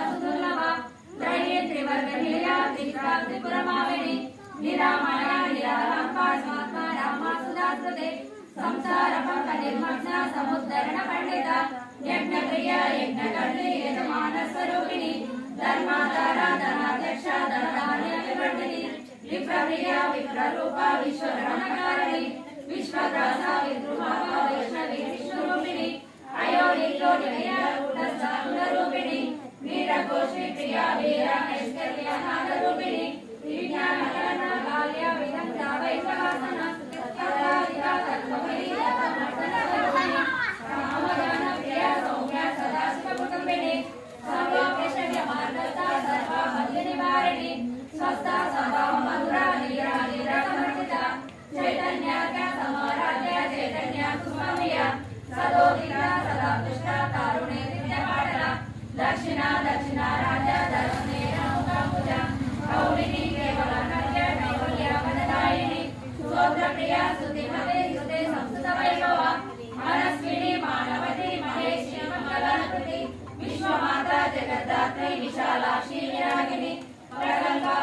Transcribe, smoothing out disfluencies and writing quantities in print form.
सुदुर्लभ त्रयेत्री वर्गनिलया त्रिपुरमाविनी निरामया निरालंबा स्वात्मा रामा सुदास्रुते संसार पंक निर्मग्ना समुद्धरण पंडिता यज्ञप्रिया यज्ञकर्त्री यजमान स्वरूपिणी धर्माधारा धनाध्यक्ष धनधान्य विवर्धिनी विप्रप्रिया विप्ररूपा विश्वरमणकारिणी विश्वग्रासा विद्रुमापा वैष्णवी विष्णुरूपिणी अयोनिको निलया रूपिणी वीरघोषी प्रिया वीरा ऐश्वर्या नागरूपिणी विज्ञानकरण काल्या विदग्धा वैभवासना तथादिता तत्त्वमयी तत्त्वमर्दनरूपिणी रामदान प्रिया सौम्या सदाशिवकुटुम्बिनी सर्वोपनिषद्यमार्गता सर्वबन्धनिवारिणी स्वस्था सदा मधुरा नीरा नीरसमर्पिता चैतन्याज्ञा समाराध्या चैतन्या कुसुमप्रिया सदोदिता सदा पुष्टा तारुणे विद्यापाटला दक्षिणा दक्षिणा राजा दर्शनेन मुखाम्बुजा गौरिणी केवलानन्य कैवल्या वरदायिनी सुभद्रप्रिया स्तुतिमते स्तुते संस्कृतवैभव मनस्विनी मानवती महेशी मंगलाकृति विश्वमाता जगद्धात्री विशालाक्षी विरागिनी प्रगल्भा